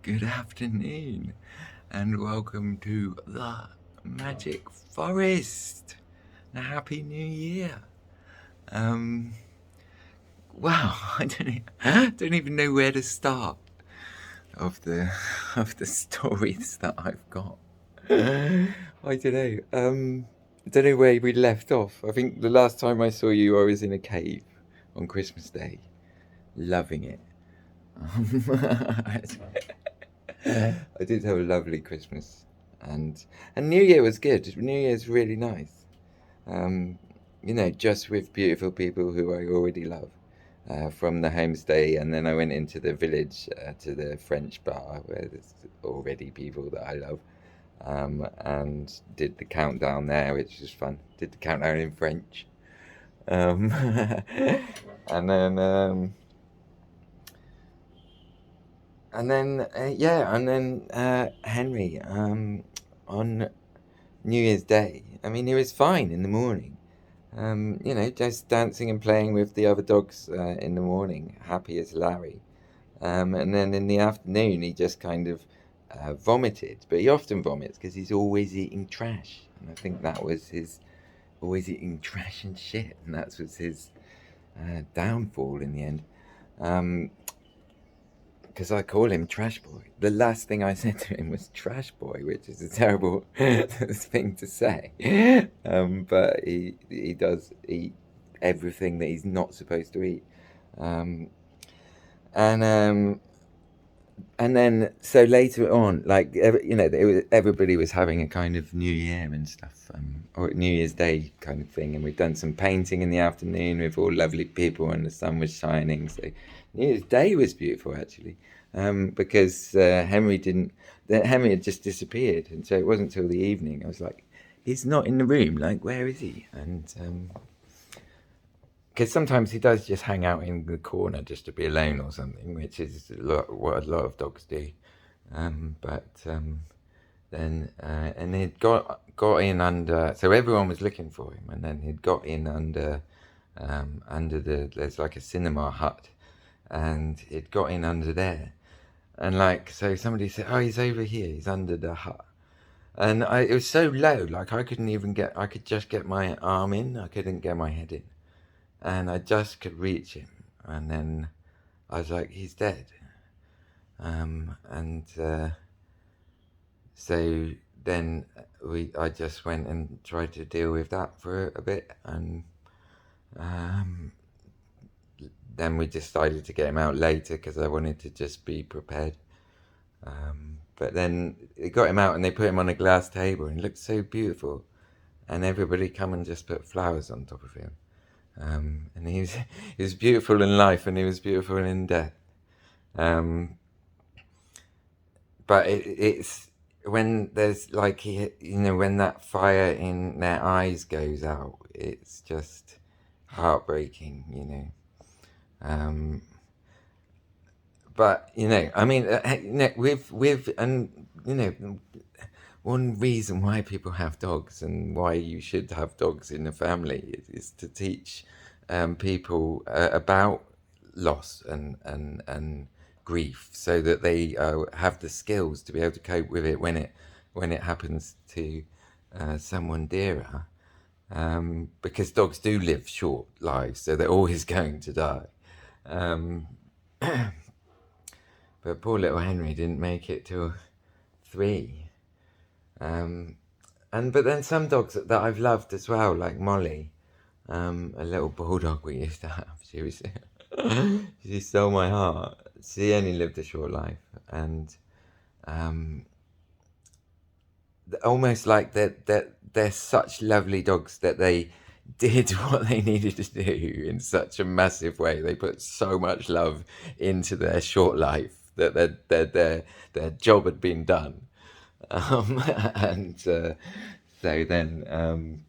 Good afternoon, and welcome to the Magic Forest. A happy New Year. Wow, don't even know where to start of the of the stories that I've got. I don't know. I don't know where we left off. I think the last time I saw you, I was in a cave on Christmas Day, loving it. I did have a lovely Christmas, and New Year was good. New Year's really nice. Um, just with beautiful people who I already love from the homestay, and then I went into the village to the French bar where there's already people that I love, and did the countdown there, which was fun. Did the countdown in French, um, and then. Henry on New Year's Day. I mean, he was fine in the morning. Just dancing and playing with the other dogs in the morning, happy as Larry. And then in the afternoon, he just kind of vomited. But he often vomits because he's always eating trash. And I think that was his always eating trash and shit. And that was his downfall in the end. Um, because I call him Trash Boy. The last thing I said to him was Trash Boy, which is a terrible thing to say. But he does eat everything that he's not supposed to eat. Um, and and then so later on, like everybody was having a kind of New Year and stuff, or New Year's Day kind of thing, and we'd done some painting in the afternoon with all lovely people, and the sun was shining. So New Year's Day was beautiful actually, because Henry had just disappeared, and so it wasn't till the evening I was like, he's not in the room. Like, where is he? And because sometimes he does just hang out in the corner just to be alone or something, which is what a lot of dogs do. But then and he'd got in under, so everyone was looking for him, and then he'd got in under there's like a cinema hut, and he'd got in under there, and like so somebody said, oh, he's over here, he's under the hut. And it was so low, like I could just get my arm in, I couldn't get my head in, and I just could reach him, and then I was like, he's dead. And so then I just went and tried to deal with that for a bit, and um, then we decided to get him out later because I wanted to just be prepared. But then they got him out and they put him on a glass table and it looked so beautiful, and everybody come and just put flowers on top of him. And he was beautiful in life and he was beautiful in death. Um, but it's when there's like when that fire in their eyes goes out, it's just heartbreaking. Um, but I mean, with and one reason why people have dogs and why you should have dogs in the family is to teach people about loss and grief, so that they have the skills to be able to cope with it when it happens to someone dearer. Because dogs do live short lives, so they're always going to die. Um, but poor little Henry didn't make it till 3. Um, but then some dogs that I've loved as well, like Molly, a little bulldog we used to have. She stole my heart. She only lived a short life, and um, almost like they're such lovely dogs that they did what they needed to do in such a massive way. They put so much love into their short life that their job had been done. And so then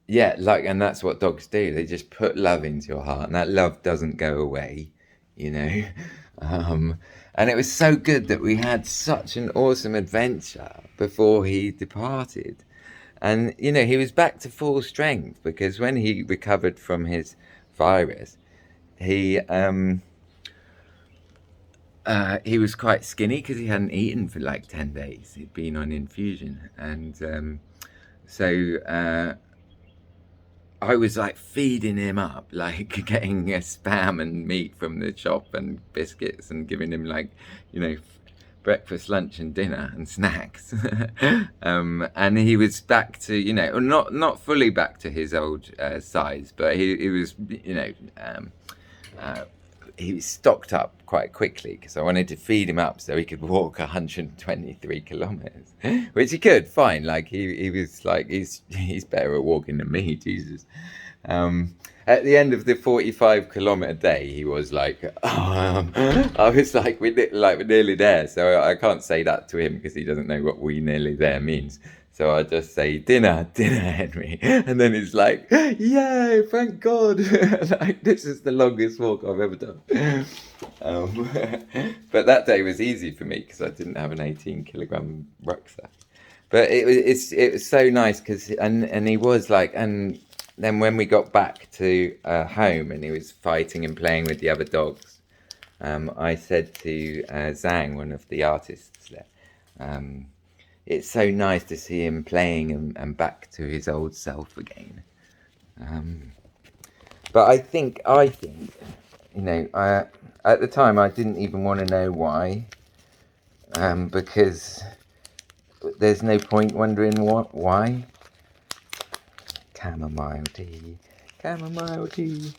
yeah, like, and that's what dogs do. They just put love into your heart, and that love doesn't go away, you know. And it was so good that we had such an awesome adventure before he departed. And, he was back to full strength because when he recovered from his virus, he He was quite skinny because he hadn't eaten for like 10 days. He'd been on infusion. And so I was like feeding him up, like getting spam and meat from the shop and biscuits and giving him like, breakfast, lunch, and dinner and snacks. And he was back to, not fully back to his old size, but he was, uh, he was stocked up quite quickly because I wanted to feed him up so he could walk 123 kilometers, which he could fine. Like he was like he's better at walking than me, Jesus. At the end of the 45-kilometer day, he was like, I was like, we're nearly there. So I can't say that to him because he doesn't know what "we nearly there" means. So I just say, dinner, Henry. And then it's like, yay, thank God. Like, this is the longest walk I've ever done. Um, but that day was easy for me because I didn't have an 18-kilogram rucksack. But it was so nice because, and he was like, and then when we got back to home and he was fighting and playing with the other dogs, I said to Zhang, one of the artists there, it's so nice to see him playing and back to his old self again. But I think, at the time I didn't even want to know why, because there's no point wondering why. Chamomile tea, chamomile tea.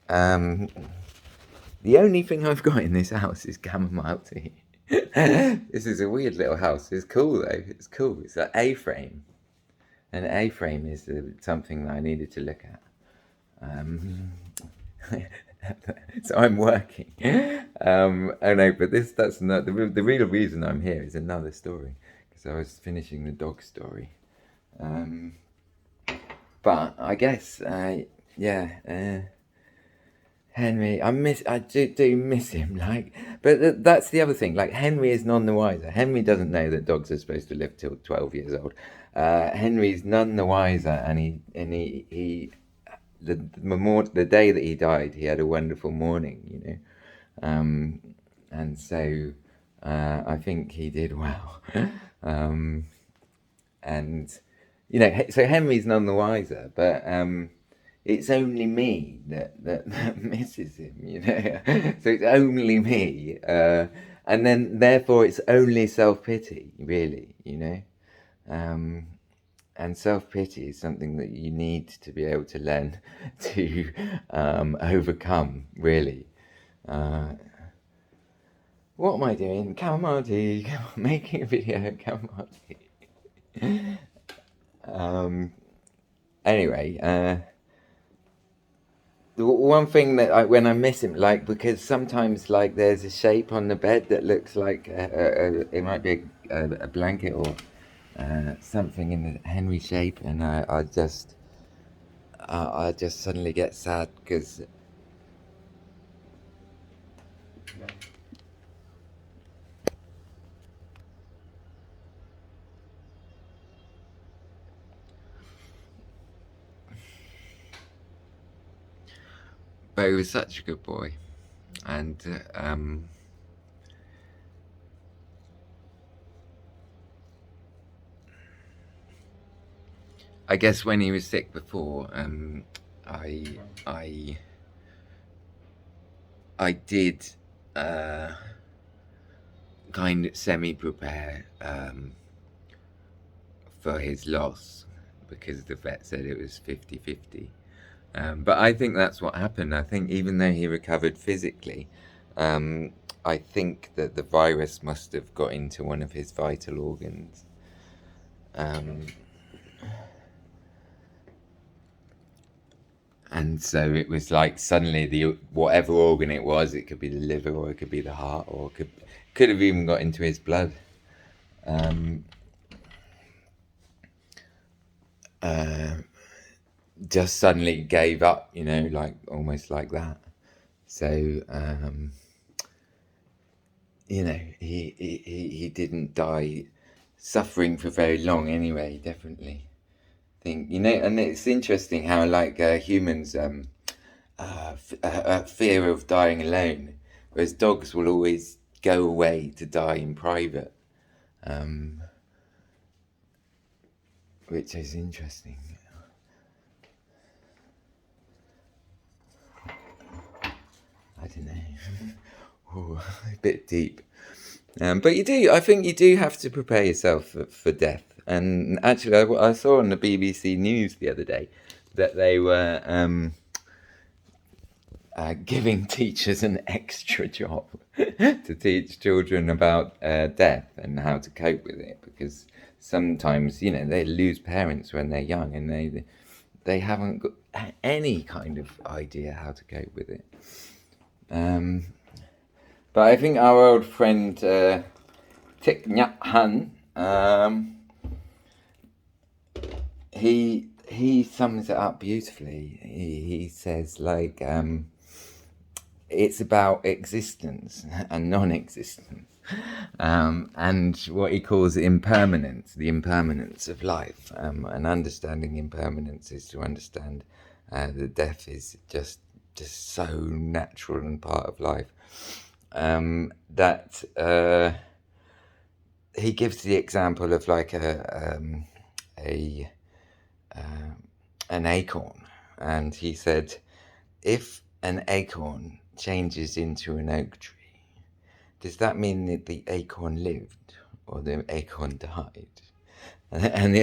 The only thing I've got in this house is chamomile tea. This is a weird little house. It's cool though. It's cool. It's an A-frame. An A-frame is something that I needed to look at. So I'm working. Oh no, but that's not the real reason I'm here is another story because I was finishing the dog story. But I guess, Henry, I do miss him. Like, but that's the other thing. Like, Henry is none the wiser. Henry doesn't know that dogs are supposed to live till 12 years old. Henry's none the wiser, and the day that he died, he had a wonderful morning, and so I think he did well. And so Henry's none the wiser, but it's only me that misses him, So it's only me, and then therefore it's only self-pity, really, and self-pity is something that you need to be able to learn to overcome, really. What am I doing? Chamomile tea, making a video, chamomile tea. Anyway, the one thing that when I miss him, like, because sometimes like there's a shape on the bed that looks like it might be a blanket or something in the Henry shape, and I just suddenly get sad because but he was such a good boy, and I guess when he was sick before, I did kind of semi-prepare for his loss because the vet said it was 50-50. But I think that's what happened. I think even though he recovered physically, I think that the virus must have got into one of his vital organs. And so it was like suddenly whatever organ it was, it could be the liver or it could be the heart or could have even got into his blood. Just suddenly gave up, like almost like that. So he didn't die suffering for very long anyway, definitely. Think, and it's interesting how like humans fear of dying alone whereas dogs will always go away to die in private, um, which is interesting. I don't know. Ooh, a bit deep. But I think you do have to prepare yourself for death. And actually, I saw on the BBC News the other day that they were giving teachers an extra job to teach children about death and how to cope with it, because sometimes they lose parents when they're young and they haven't got any kind of idea how to cope with it. But I think our old friend Thich Nhat Hanh, he sums it up beautifully. He says, like, it's about existence and non-existence, and what he calls impermanence, the impermanence of life. And understanding impermanence is to understand that death is just so natural and part of life. That he gives the example of like an acorn, and he said, if an acorn changes into an oak tree, does that mean that the acorn lived or the acorn died? And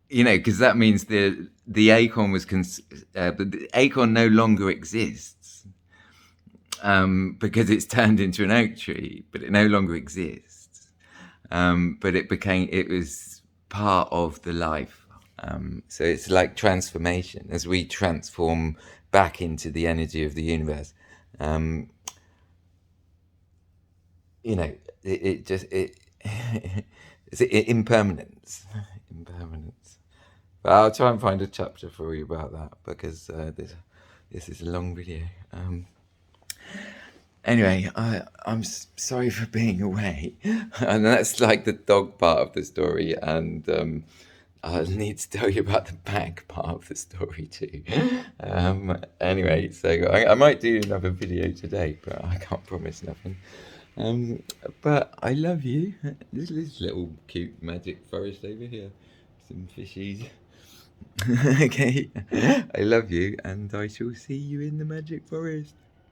because that means the acorn was the acorn no longer exists, because it's turned into an oak tree, but it no longer exists. But it was part of the life. So it's like transformation as we transform back into the energy of the universe. It's impermanence. Impermanence. But I'll try and find a chapter for you about that, because this is a long video. Anyway, I'm sorry for being away, and that's like the dog part of the story, and I need to tell you about the bag part of the story too. Anyway, so I might do another video today, but I can't promise nothing. But I love you. This little cute magic forest over here, some fishies. Okay, I love you, and I shall see you in the magic forest.